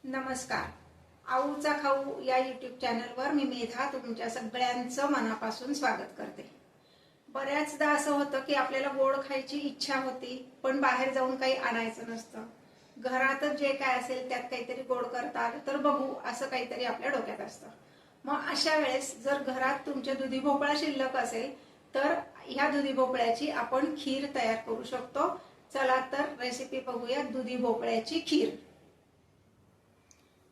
नमस्कार. आऊचा खाऊ या यूट्यूब चॅनलवर मी मेधा तुमच्या सगळ्यांचं मनापासून स्वागत करते. बऱ्याचदा असं होतं की आपल्याला गोड खायची इच्छा होती, पण बाहेर जाऊन काही आणायचं नसतं. घरातच जे काय असेल त्यात काहीतरी गोड करतात तर बघू असं काहीतरी आपल्या डोक्यात असतं. मग अशा वेळेस जर घरात तुमच्या दुधी भोपळा शिल्लक असेल तर ह्या दुधी भोपळ्याची आपण खीर तयार करू शकतो. चला तर रेसिपी बघूया. दुधी भोपळ्याची खीर.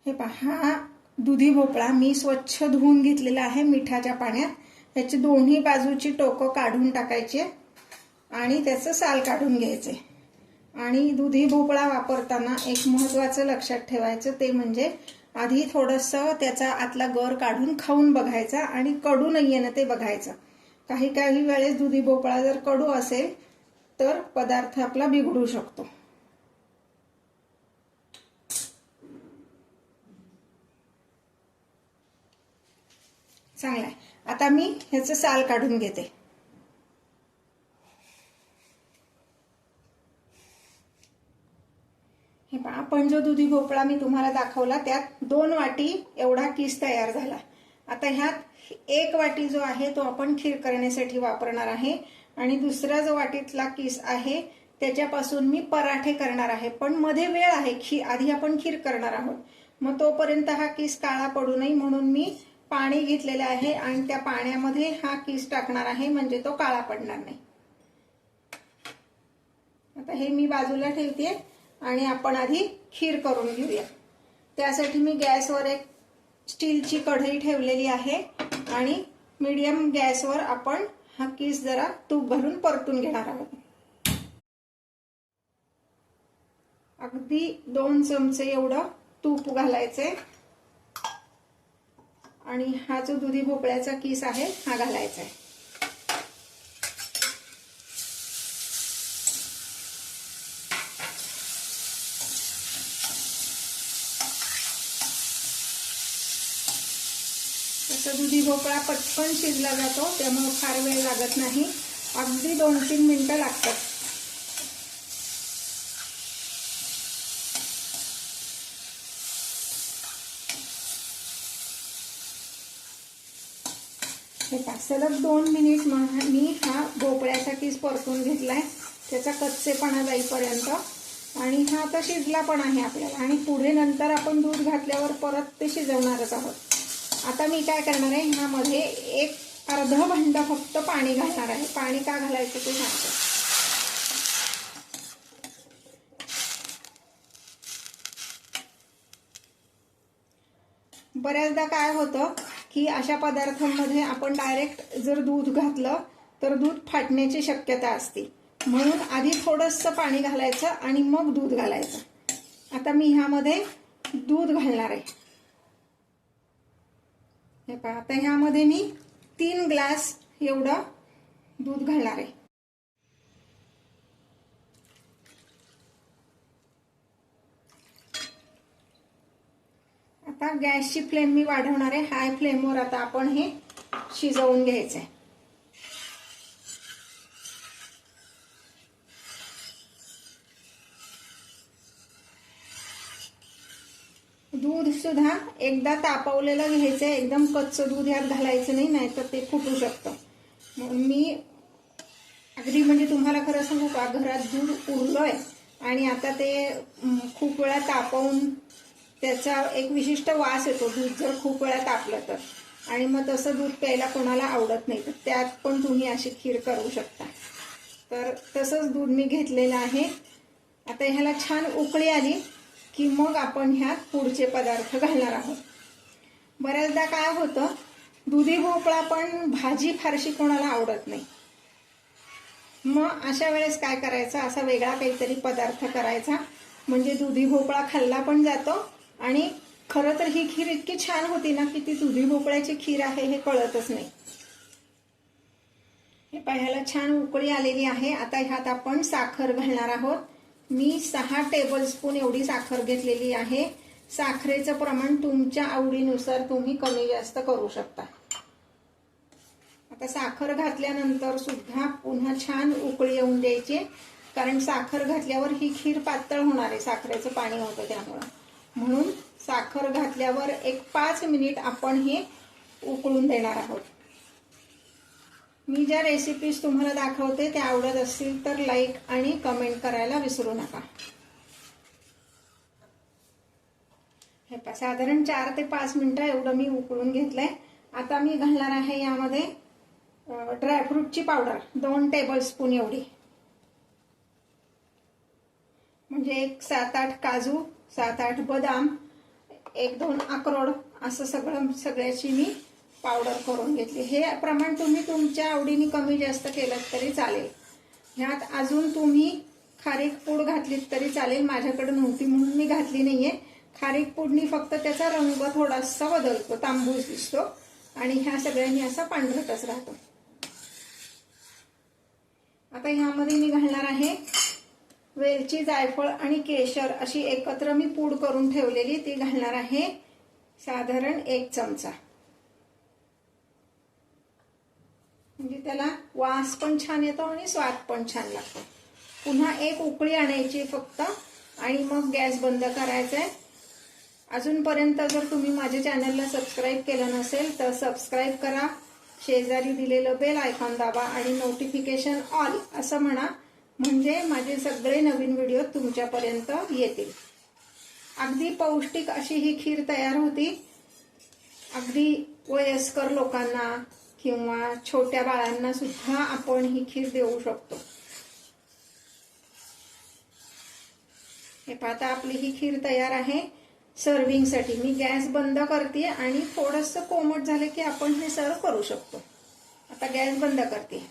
हे पहा, दुधी भोपळा मी स्वच्छ धुवून घेतलेला आहे मिठाच्या पाण्यात. त्याची दोन्ही बाजूची टोकं काढून टाकायची आणि त्याचं साल काढून घ्यायचे. आणि दुधी भोपळा वापरताना एक महत्त्वाचं लक्षात ठेवायचं ते म्हणजे आधी थोडंसं त्याचा आतला गर काढून खाऊन बघायचा आणि कडू नाहीये ना ते बघायचं. काही काही वेळेस दुधी भोपळा जर कडू असेल तर पदार्थ आपला बिघडू शकतो. चांगला आहे. आता मी ह्याचं साल काढून घेते. हे पहा, आपण जो दुधी भोपळा मी तुम्हाला दाखवला त्यात 2 वाटी एवढा किस तयार झाला. आता ह्यात 1 वाटी जो आहे तो आपण खीर करण्यासाठी वापरणार आहे आणि दुसरा जो वाटीतला किस आहे त्याच्यापासून मी पराठे करणार आहे. पण मध्ये वेळ आहे, आधी आपण खीर करणार आहोत. मग तोपर्यंत हा किस काळा पडू नये म्हणून मी पाणी घेतलेले आहे आणि त्या पाण्यामध्ये हा किस टाकणार आहे, म्हणजे तो काळा पडणार नाही. आता हे मी बाजूला ठेवते आणि आपण आधी खीर करून घेऊया. त्यासाठी मी गॅसवर एक स्टीलची कढई ठेवलेली आहे आणि मीडियम गॅसवर आपण हा किस जरा तूप घालून परतून घेणार आहोत. अगदी 2 चमचे एवढं तूप घालायचे आणि हा जो दुधी भोपळ्याचा किस आहे हा घालायचा आहे. तसं दुधी भोपळा पटकन शिजला जातो, त्यामुळे फार वेळ लागत नाही. अगदी 2-3 मिनिटं लागतात. हे सलग 2 मिनिट मी हा भोपळ्याचा किस परतून घेतलाय, त्याचा कच्चेपणा जाईपर्यंत. आणि हा आता शिजला पण आहे आपल्याला आणि पुढे नंतर आपण दूध घातल्यावर परत ते शिजवणारच आहोत. आता मी काय करणार आहे, ह्यामध्ये एक अर्ध भांड फक्त पाणी घालणार आहे. पाणी का घालायचं ते सांगते. बऱ्याचदा काय होतं की अशा पदार्थांमध्ये आपण डायरेक्ट जर दूध घातलं तर दूध फाटण्याची शक्यता असते. म्हणून आधी थोडंसं पाणी घालायचं आणि मग दूध घालायचं. आता मी ह्यामध्ये दूध घालणार आहे. हे पहा, आता ह्यामध्ये मी 3 ग्लास एवढं दूध घालणार आहे. आता गॅसची फ्लेम मी वाढवणार आहे. हाय फ्लेमवर आता आपण हे शिजवून घ्यायचंय. दूध सुद्धा एकदा तापवलेलं घ्यायचंय. एकदम कच्चं दूध यात घालायचं नाही, नाहीतर ते फुटू शकतं. म्हणून मी अगदी म्हणजे तुम्हाला खरं सांगू का, घरात दूध उरलंय आणि आता ते खूप वेळा तापवून त्याचा एक विशिष्ट वास येतो दूध जर खूप वेळा तापलं तर. आणि मग तसं दूध प्यायला कोणाला आवडत नाही, तर त्यात पण तुम्ही अशी खीर करू शकता. तर तसंच दूध मी घेतलेलं आहे. आता ह्याला छान उकळी आली की मग आपण ह्यात पुढचे पदार्थ घालणार आहोत. बऱ्याचदा काय होतं, दुधी भोपळा पण भाजी फारशी कोणाला आवडत नाही. मग अशा वेळेस काय करायचं, असा वेगळा काहीतरी पदार्थ करायचा, म्हणजे दुधी भोपळा खाल्ला पण जातो आणि खरं तर ही खीर इतकी छान होती ना की ती दुधी भोपळ्याची खीर आहे हे कळतच नाही. हे पाहायला छान उकळी आलेली आहे. आता ह्यात आपण साखर घालणार आहोत. मी 6 टेबलस्पून एवढी साखर घेतलेली आहे. साखरेचं प्रमाण तुमच्या आवडीनुसार तुम्ही कमी जास्त करू शकता. आता साखर घातल्यानंतर सुद्धा पुन्हा छान उकळी येऊन द्यायची, कारण साखर घातल्यावर ही खीर पातळ होणार आहे, साखरेचं पाणी होतं त्यामुळे. म्हणून साखर घातल्यावर एक 5 मिनिट आपण हे उकळून देणार आहोत. मी ज्या रेसिपीज तुम्हाला दाखवते त्या आवडत असतील तर लाईक आणि कमेंट करायला विसरू नका. हे पहा, साधारण 4 ते 5 मिनिटं एवढं मी उकळून घेतलंय. आता मी घालणार आहे यामध्ये ड्रायफ्रूटची पावडर 2 टेबलस्पून एवढी, म्हणजे एक 7-8 काजू, 7-8 बदाम, 1-2 अक्रोड असं सगळ्याची मी पावडर करून घेतली. हे प्रमाण तुम्ही तुमच्या आवडीने कमी जास्त केलं तरी चालेल. ह्यात अजून तुम्ही खारीक पूड घातलीत तरी चालेल. माझ्याकडे नव्हती म्हणून मी घातली नाहीये. खारीक पूडनी फक्त त्याचा रंग थोडासा बदलतो, तांबूस दिसतो आणि ह्या सगळ्यांनी असा पांढरटच राहतो. आता ह्यामध्ये मी घालणार आहे वेलची, जायफळ आणि केशर अशी एकत्र मी पूड करून ठेवलेली, ती घालणार आहे साधारण 1 चमचा. म्हणजे त्याला वास पण छान येतो आणि स्वाद पण छान लागतो. पुन्हा एक उकळी आणायची फक्त आणि मग गॅस बंद करायचा आहे. अजूनपर्यंत जर तुम्ही माझ्या चॅनलला सबस्क्राईब केलं नसेल तर सबस्क्राईब करा, शेजारी दिलेलं बेल आयकॉन दाबा आणि नोटिफिकेशन ऑल असं म्हणा, म्हणजे माझे सगळे नवीन व्हिडिओ तुमच्यापर्यंत येतील. अगदी पौष्टिक अशी ही खीर तयार होती. अगदी वयस्कर लोकांना किंवा छोट्या बाळांना सुद्धा आपण ही खीर देऊ शकतो. हे पाहता, आपली ही खीर तयार आहे सर्विंगसाठी. मी गॅस बंद करते आणि थोडंसं कोमट झालं की आपण हे सर्व करू शकतो. आता गॅस बंद करते.